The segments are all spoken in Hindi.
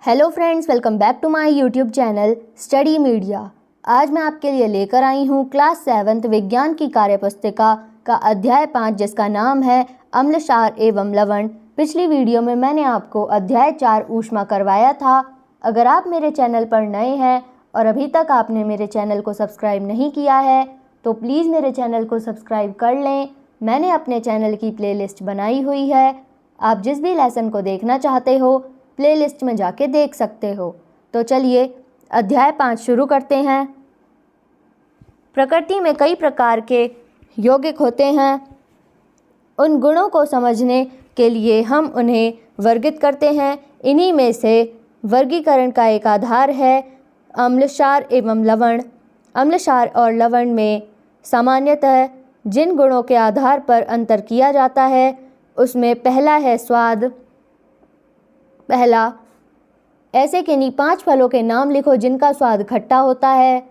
Hello friends, welcome back to my YouTube channel study media. आज मैं आपके लिए लेकर आई हूँ क्लास 7th विज्ञान की कार्यपुस्तिका का अध्याय 5 जिसका नाम है अम्ल, क्षार एवं लवण। पिछली वीडियो में मैंने आपको अध्याय 4 ऊष्मा करवाया था। अगर आप मेरे चैनल पर नए हैं और अभी तक आपने मेरे चैनल को सब्सक्राइब नहीं किया है तो प्लीज़ मेरे चैनल को सब्सक्राइब कर लें। मैंने अपने चैनल की प्लेलिस्ट बनाई हुई है। आप जिस भी लेसन को देखना चाहते हो प्लेलिस्ट में जाके देख सकते हो। तो चलिए अध्याय 5 शुरू करते हैं। प्रकृति में कई प्रकार के यौगिक होते हैं। उन गुणों को समझने के लिए हम उन्हें वर्गित करते हैं। इन्हीं में से वर्गीकरण का एक आधार है अम्ल, क्षार एवं लवण। अम्ल, क्षार और लवण में सामान्यतः जिन गुणों के आधार पर अंतर किया जाता है उसमें पहला है स्वाद। पहला, ऐसे किन्हीं 5 फलों के नाम लिखो जिनका स्वाद खट्टा होता है।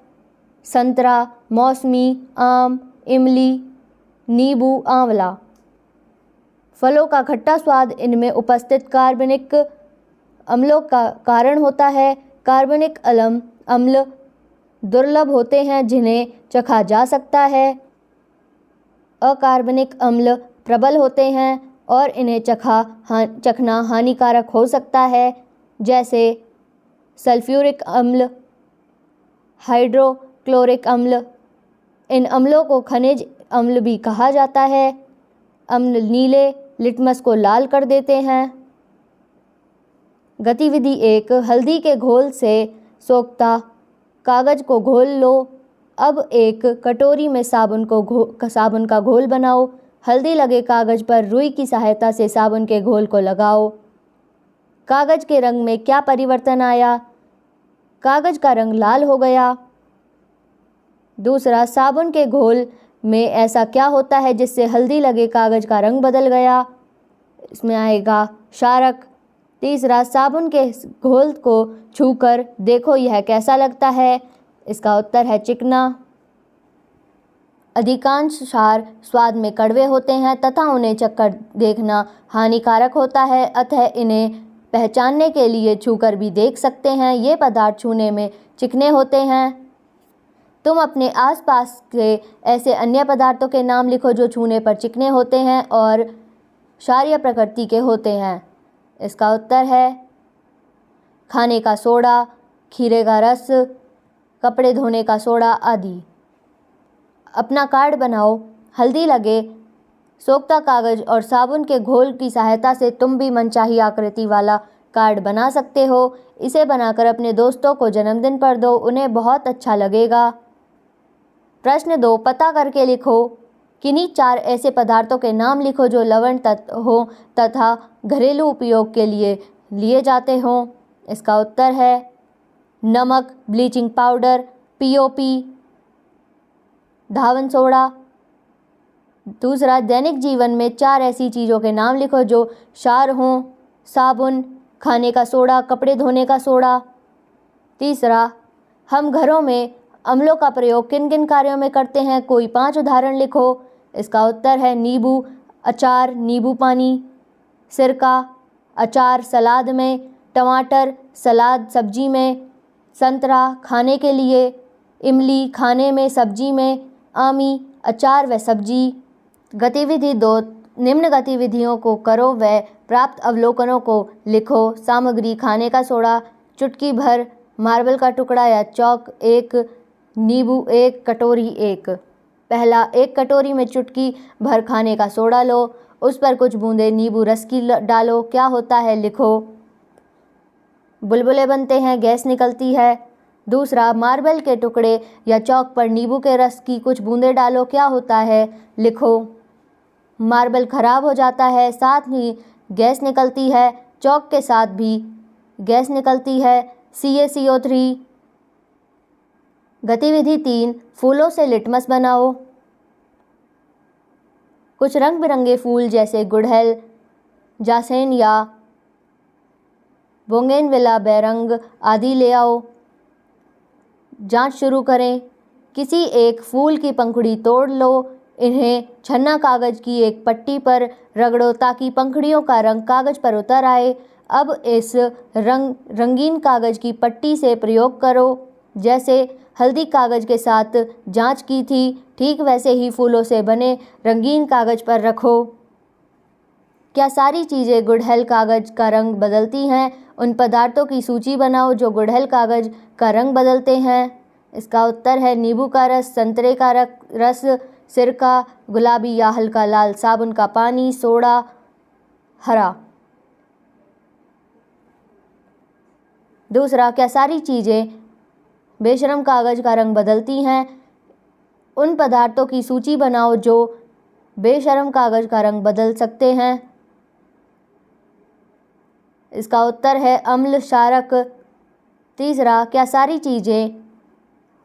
संतरा, मौसमी, आम, इमली, नींबू, आंवला। फलों का खट्टा स्वाद इनमें उपस्थित कार्बनिक अम्लों का कारण होता है। कार्बनिक अम्ल दुर्लभ होते हैं जिन्हें चखा जा सकता है। अकार्बनिक अम्ल प्रबल होते हैं और इन्हें चखना हानिकारक हो सकता है, जैसे सल्फ्यूरिक अम्ल, हाइड्रोक्लोरिक अम्ल। इन अम्लों को खनिज अम्ल भी कहा जाता है। अम्ल नीले लिटमस को लाल कर देते हैं। गतिविधि 1, हल्दी के घोल से सोखता कागज को घोल लो। अब एक कटोरी में साबुन का घोल बनाओ। हल्दी लगे कागज पर रुई की सहायता से साबुन के घोल को लगाओ। कागज के रंग में क्या परिवर्तन आया? कागज का रंग लाल हो गया। दूसरा, साबुन के घोल में ऐसा क्या होता है जिससे हल्दी लगे कागज का रंग बदल गया? इसमें आएगा क्षारक। तीसरा, साबुन के घोल को छूकर देखो यह कैसा लगता है? इसका उत्तर है चिकना। अधिकांश क्षार स्वाद में कड़वे होते हैं तथा उन्हें चखकर देखना हानिकारक होता है, अतः इन्हें पहचानने के लिए छूकर भी देख सकते हैं। ये पदार्थ छूने में चिकने होते हैं। तुम अपने आसपास के ऐसे अन्य पदार्थों के नाम लिखो जो छूने पर चिकने होते हैं और क्षारीय प्रकृति के होते हैं। इसका उत्तर है खाने का सोडा, खीरे का रस, कपड़े धोने का सोडा आदि। अपना कार्ड बनाओ। हल्दी लगे सोखता कागज और साबुन के घोल की सहायता से तुम भी मनचाही आकृति वाला कार्ड बना सकते हो। इसे बनाकर अपने दोस्तों को जन्मदिन पर दो, उन्हें बहुत अच्छा लगेगा। प्रश्न 2, पता करके लिखो। किन्हीं 4 ऐसे पदार्थों के नाम लिखो जो लवण हो तथा घरेलू उपयोग के लिए जाते हों। इसका उत्तर है नमक, ब्लीचिंग पाउडर, पीओपी, धावन सोडा। दूसरा, दैनिक जीवन में 4 ऐसी चीज़ों के नाम लिखो जो क्षार हों। साबुन, खाने का सोडा, कपड़े धोने का सोडा। तीसरा, हम घरों में अम्लों का प्रयोग किन किन कार्यों में करते हैं? कोई 5 उदाहरण लिखो। इसका उत्तर है नींबू अचार, नींबू पानी, सिरका अचार सलाद में, टमाटर सलाद सब्जी में, संतरा खाने के लिए, इमली खाने में सब्जी में, आमी अचार व सब्जी। गतिविधि 2, निम्न गतिविधियों को करो व प्राप्त अवलोकनों को लिखो। सामग्री: खाने का सोडा चुटकी भर, मार्बल का टुकड़ा या चौक 1, नींबू 1, कटोरी 1। पहला, एक कटोरी में चुटकी भर खाने का सोडा लो, उस पर कुछ बूंदे नींबू रस की डालो। क्या होता है? लिखो। बुलबुले बनते हैं, गैस निकलती है। दूसरा, मार्बल के टुकड़े या चौक पर नींबू के रस की कुछ बूंदें डालो। क्या होता है? लिखो। मार्बल खराब हो जाता है, साथ ही गैस निकलती है। चौक के साथ भी गैस निकलती है, CaCO3। गतिविधि 3, फूलों से लिटमस बनाओ। कुछ रंग बिरंगे फूल जैसे गुड़हल, जासैन या बोगनविला बेरंग आदि ले आओ। जांच शुरू करें। किसी एक फूल की पंखुड़ी तोड़ लो। इन्हें छन्ना कागज की एक पट्टी पर रगड़ो ताकि पंखुड़ियों का रंग कागज पर उतर आए। अब इस रंगीन कागज़ की पट्टी से प्रयोग करो। जैसे हल्दी कागज़ के साथ जांच की थी, ठीक वैसे ही फूलों से बने रंगीन कागज़ पर रखो। क्या सारी चीज़ें गुड़हल कागज़ का रंग बदलती हैं? उन पदार्थों की सूची बनाओ जो गुड़हल कागज़ का रंग बदलते हैं। इसका उत्तर है नींबू का रस, संतरे का रस, सिरका, गुलाबी या हल्का लाल साबुन का पानी, सोडा, हरा। दूसरा, क्या सारी चीज़ें बेशरम कागज़ का रंग बदलती हैं? उन पदार्थों की सूची बनाओ जो बेशरम कागज़ का रंग बदल सकते हैं। इसका उत्तर है अम्ल, क्षारक। तीसरा, क्या सारी चीज़ें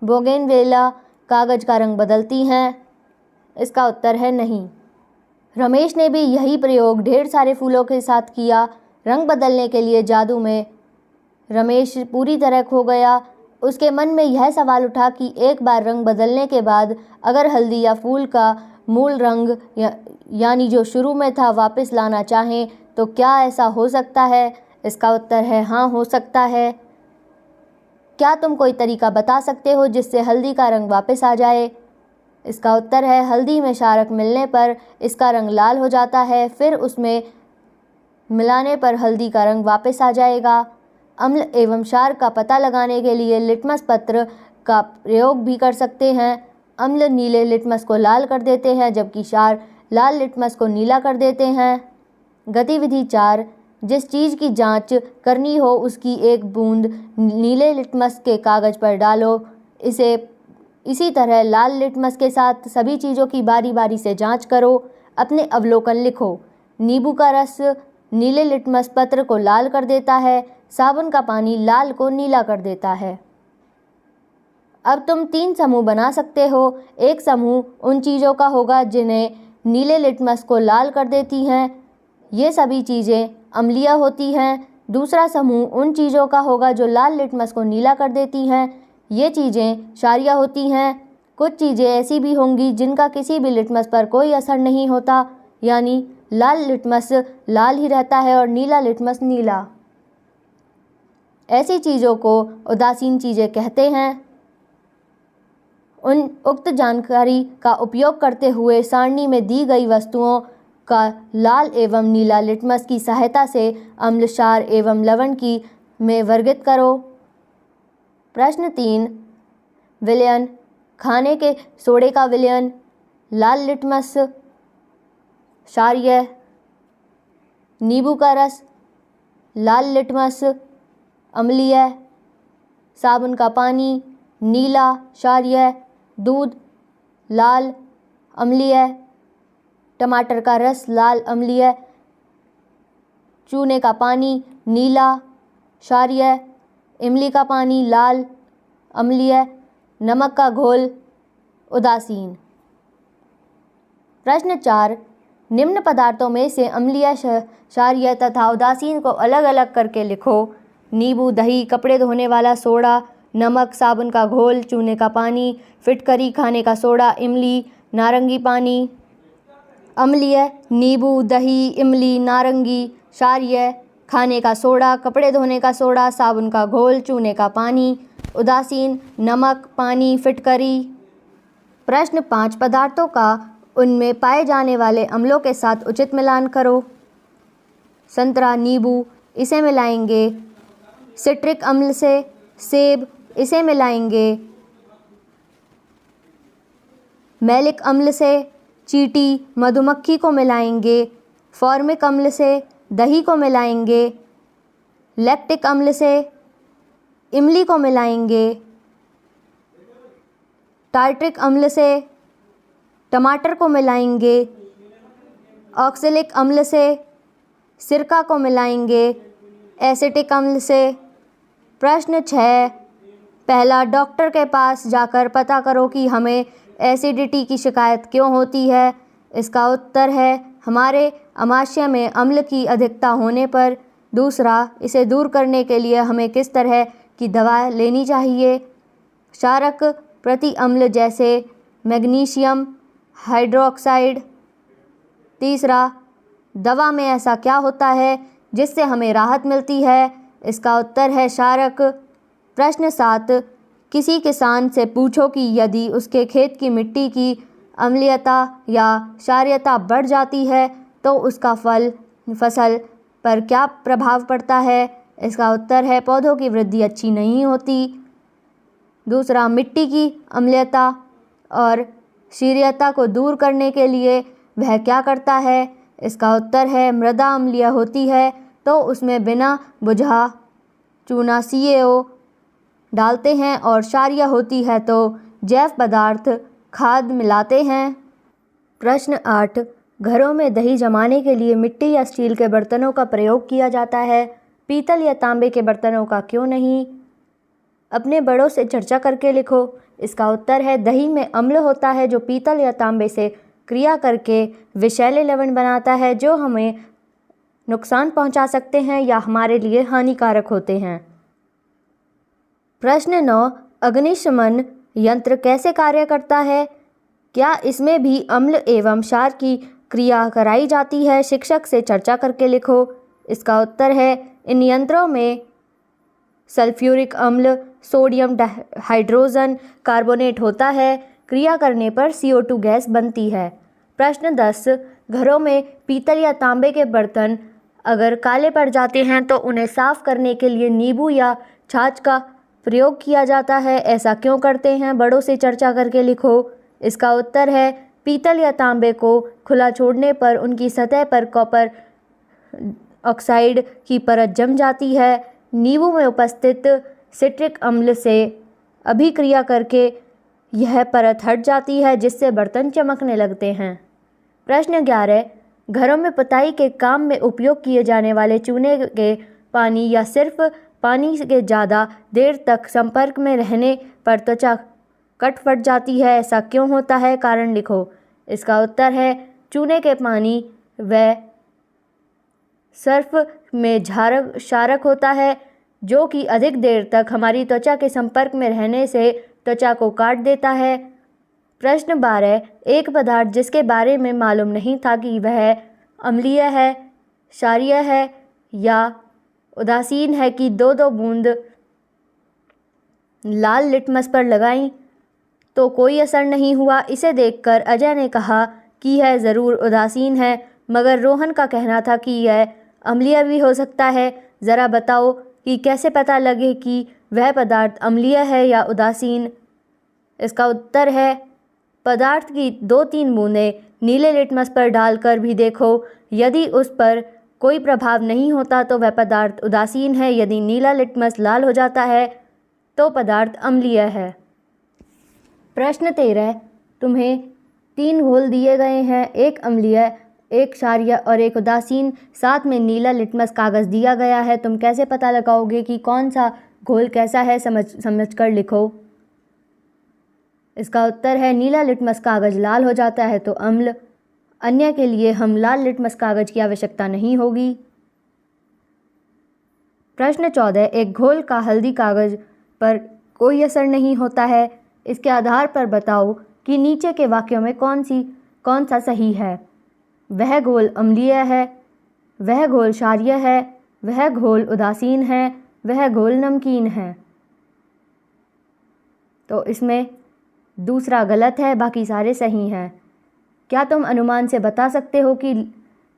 बोगनवेलिया कागज़ का रंग बदलती हैं? इसका उत्तर है नहीं। रमेश ने भी यही प्रयोग ढेर सारे फूलों के साथ किया। रंग बदलने के लिए जादू में रमेश पूरी तरह खो गया। उसके मन में यह सवाल उठा कि एक बार रंग बदलने के बाद अगर हल्दी या फूल का मूल रंग यानी जो शुरू में था वापस लाना चाहें तो क्या ऐसा हो सकता है? इसका उत्तर है हाँ, हो सकता है। क्या तुम कोई तरीका बता सकते हो जिससे हल्दी का रंग वापस आ जाए? इसका उत्तर है हल्दी में क्षारक मिलने पर इसका रंग लाल हो जाता है, फिर उसमें मिलाने पर हल्दी का रंग वापस आ जाएगा। अम्ल एवं क्षार का पता लगाने के लिए लिटमस पत्र का प्रयोग भी कर सकते हैं। अम्ल नीले लिटमस को लाल कर देते हैं जबकि क्षार लाल लिटमस को नीला कर देते हैं। गतिविधि 4, जिस चीज़ की जांच करनी हो उसकी एक बूंद नीले लिटमस के कागज़ पर डालो। इसी तरह लाल लिटमस के साथ सभी चीज़ों की बारी बारी से जांच करो। अपने अवलोकन लिखो। नींबू का रस नीले लिटमस पत्र को लाल कर देता है, साबुन का पानी लाल को नीला कर देता है। अब तुम 3 समूह बना सकते हो। एक समूह उन चीज़ों का होगा जिन्हें नीले लिटमस को लाल कर देती हैं। ये सभी चीज़ें अम्लीय होती हैं। दूसरा समूह उन चीज़ों का होगा जो लाल लिटमस को नीला कर देती हैं। ये चीज़ें क्षारीय होती हैं। कुछ चीज़ें ऐसी भी होंगी जिनका किसी भी लिटमस पर कोई असर नहीं होता, यानी लाल लिटमस लाल ही रहता है और नीला लिटमस नीला। ऐसी चीज़ों को उदासीन चीज़ें कहते हैं। उक्त जानकारी का उपयोग करते हुए सारणी में दी गई वस्तुओं का लाल एवं नीला लिटमस की सहायता से अम्ल, क्षार एवं लवण की में वर्गित करो। प्रश्न 3, विलयन। खाने के सोडे का विलयन। लाल लिटमस क्षारीय, नींबू का रस लाल लिटमस अम्लीय, साबुन का पानी नीला क्षारीय, दूध लाल अम्लीय, टमाटर का रस लाल अम्लीय, चूने का पानी नीला क्षारीय, इमली का पानी लाल अम्लीय, नमक का घोल उदासीन। प्रश्न 4, निम्न पदार्थों में से अम्लीय, क्षारीय तथा उदासीन को अलग अलग करके लिखो। नींबू, दही, कपड़े धोने वाला सोडा, नमक, साबुन का घोल, चूने का पानी, फिटकरी, खाने का सोडा, इमली, नारंगी पानी। अम्लीय नींबू, दही, इमली, नारंगी। क्षारीय खाने का सोडा, कपड़े धोने का सोडा, साबुन का घोल, चूने का पानी। उदासीन नमक, पानी, फिटकरी। प्रश्न 5, पदार्थों का उनमें पाए जाने वाले अम्लों के साथ उचित मिलान करो। संतरा, नींबू, इसे मिलाएंगे सिट्रिक अम्ल से। सेब, इसे मिलाएंगे मैलिक अम्ल से। चींटी, मधुमक्खी को मिलाएंगे फॉर्मिक अम्ल से। दही को मिलाएंगे लैक्टिक अम्ल से। इमली को मिलाएंगे टार्ट्रिक अम्ल से। टमाटर को मिलाएंगे ऑक्सैलिक अम्ल से। सिरका को मिलाएंगे एसिटिक अम्ल से। प्रश्न 6, पहला, डॉक्टर के पास जाकर पता करो कि हमें एसिडिटी की शिकायत क्यों होती है। इसका उत्तर है हमारे आमाशय में अम्ल की अधिकता होने पर। दूसरा, इसे दूर करने के लिए हमें किस तरह की दवा लेनी चाहिए। क्षारक प्रति अम्ल जैसे मैग्नीशियम हाइड्रोक्साइड। तीसरा, दवा में ऐसा क्या होता है जिससे हमें राहत मिलती है? इसका उत्तर है क्षारक। प्रश्न 7, किसी किसान से पूछो कि यदि उसके खेत की मिट्टी की अम्लीयता या क्षारीयता बढ़ जाती है तो उसका फसल पर क्या प्रभाव पड़ता है? इसका उत्तर है पौधों की वृद्धि अच्छी नहीं होती। दूसरा, मिट्टी की अम्लीयता और क्षारीयता को दूर करने के लिए वह क्या करता है? इसका उत्तर है मृदा अम्लीय होती है तो उसमें बिना बुझा चूना CaO डालते हैं और क्षारीय होती है तो जैव पदार्थ खाद मिलाते हैं। प्रश्न 8, घरों में दही जमाने के लिए मिट्टी या स्टील के बर्तनों का प्रयोग किया जाता है, पीतल या तांबे के बर्तनों का क्यों नहीं? अपने बड़ों से चर्चा करके लिखो। इसका उत्तर है दही में अम्ल होता है जो पीतल या तांबे से क्रिया करके विषैले लवण बनाता है जो हमें नुकसान पहुंचा सकते हैं या हमारे लिए हानिकारक होते हैं। प्रश्न 9, अग्निशमन यंत्र कैसे कार्य करता है? क्या इसमें भी अम्ल एवं क्षार की क्रिया कराई जाती है? शिक्षक से चर्चा करके लिखो। इसका उत्तर है इन यंत्रों में सल्फ्यूरिक अम्ल, सोडियम हाइड्रोजन कार्बोनेट होता है। क्रिया करने पर CO2 गैस बनती है। प्रश्न 10, घरों में पीतल या तांबे के बर्तन अगर काले पड़ जाते हैं तो उन्हें साफ करने के लिए नींबू या छाछ का प्रयोग किया जाता है, ऐसा क्यों करते हैं? बड़ों से चर्चा करके लिखो। इसका उत्तर है पीतल या तांबे को खुला छोड़ने पर उनकी सतह पर कॉपर ऑक्साइड की परत जम जाती है। नींबू में उपस्थित सिट्रिक अम्ल से अभिक्रिया करके यह परत हट जाती है जिससे बर्तन चमकने लगते हैं। प्रश्न 11, घरों में पुताई के काम में उपयोग किए जाने वाले चूने के पानी या सिर्फ पानी के ज़्यादा देर तक संपर्क में रहने पर त्वचा कट फट जाती है, ऐसा क्यों होता है? कारण लिखो। इसका उत्तर है चूने के पानी व सर्फ में क्षारक होता है जो कि अधिक देर तक हमारी त्वचा के संपर्क में रहने से त्वचा को काट देता है। प्रश्न 12, एक पदार्थ जिसके बारे में मालूम नहीं था कि वह अम्लीय है, क्षारीय है या उदासीन है कि 2-2 बूंद लाल लिटमस पर लगाई तो कोई असर नहीं हुआ। इसे देखकर अजय ने कहा कि यह ज़रूर उदासीन है, मगर रोहन का कहना था कि यह अम्लीय भी हो सकता है। ज़रा बताओ कि कैसे पता लगे कि वह पदार्थ अम्लीय है या उदासीन? इसका उत्तर है पदार्थ की 2-3 बूंदें नीले लिटमस पर डालकर भी देखो। यदि उस पर कोई प्रभाव नहीं होता तो वह पदार्थ उदासीन है। यदि नीला लिटमस लाल हो जाता है तो पदार्थ अम्लीय है। प्रश्न 13, तुम्हें 3 घोल दिए गए हैं, एक अम्लीय, एक क्षारीय और एक उदासीन, साथ में नीला लिटमस कागज़ दिया गया है। तुम कैसे पता लगाओगे कि कौन सा घोल कैसा है? समझ कर लिखो। इसका उत्तर है नीला लिटमस कागज़ लाल हो जाता है तो अम्ल, अन्य के लिए हम लाल लिटमस कागज़ की आवश्यकता नहीं होगी। प्रश्न 14, एक घोल का हल्दी कागज़ पर कोई असर नहीं होता है। इसके आधार पर बताओ कि नीचे के वाक्यों में कौन सा सही है? वह घोल अम्लीय है, वह घोल क्षारीय है, वह घोल उदासीन है, वह घोल नमकीन है। तो इसमें दूसरा गलत है, बाकी सारे सही हैं। क्या तुम अनुमान से बता सकते हो कि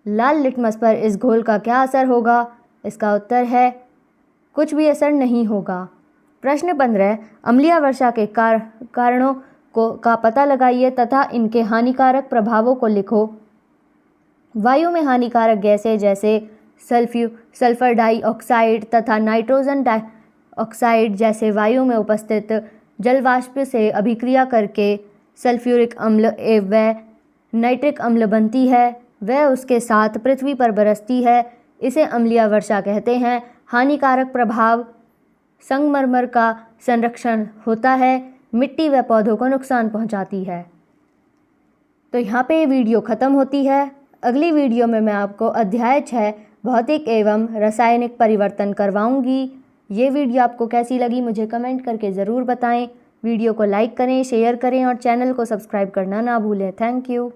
लाल लिटमस पर इस घोल का क्या असर होगा? इसका उत्तर है कुछ भी असर नहीं होगा। प्रश्न 15, अम्लीय वर्षा के कारणों का पता लगाइए तथा इनके हानिकारक प्रभावों को लिखो। वायु में हानिकारक गैसें जैसे सल्फर डाइऑक्साइड तथा नाइट्रोजन डाइऑक्साइड जैसे वायु में उपस्थित जलवाष्प से अभिक्रिया करके सल्फ्यूरिक अम्ल व नाइट्रिक अम्ल बनती है। वह उसके साथ पृथ्वी पर बरसती है। इसे अम्लीय वर्षा कहते हैं। हानिकारक प्रभाव, संगमरमर का संरक्षण होता है, मिट्टी व पौधों को नुकसान पहुंचाती है। तो यहाँ पे वीडियो ख़त्म होती है। अगली वीडियो में मैं आपको अध्याय 6 भौतिक एवं रासायनिक परिवर्तन करवाऊंगी। ये वीडियो आपको कैसी लगी मुझे कमेंट करके ज़रूर बताएं। वीडियो को लाइक करें, शेयर करें और चैनल को सब्सक्राइब करना ना भूलें। Thank you.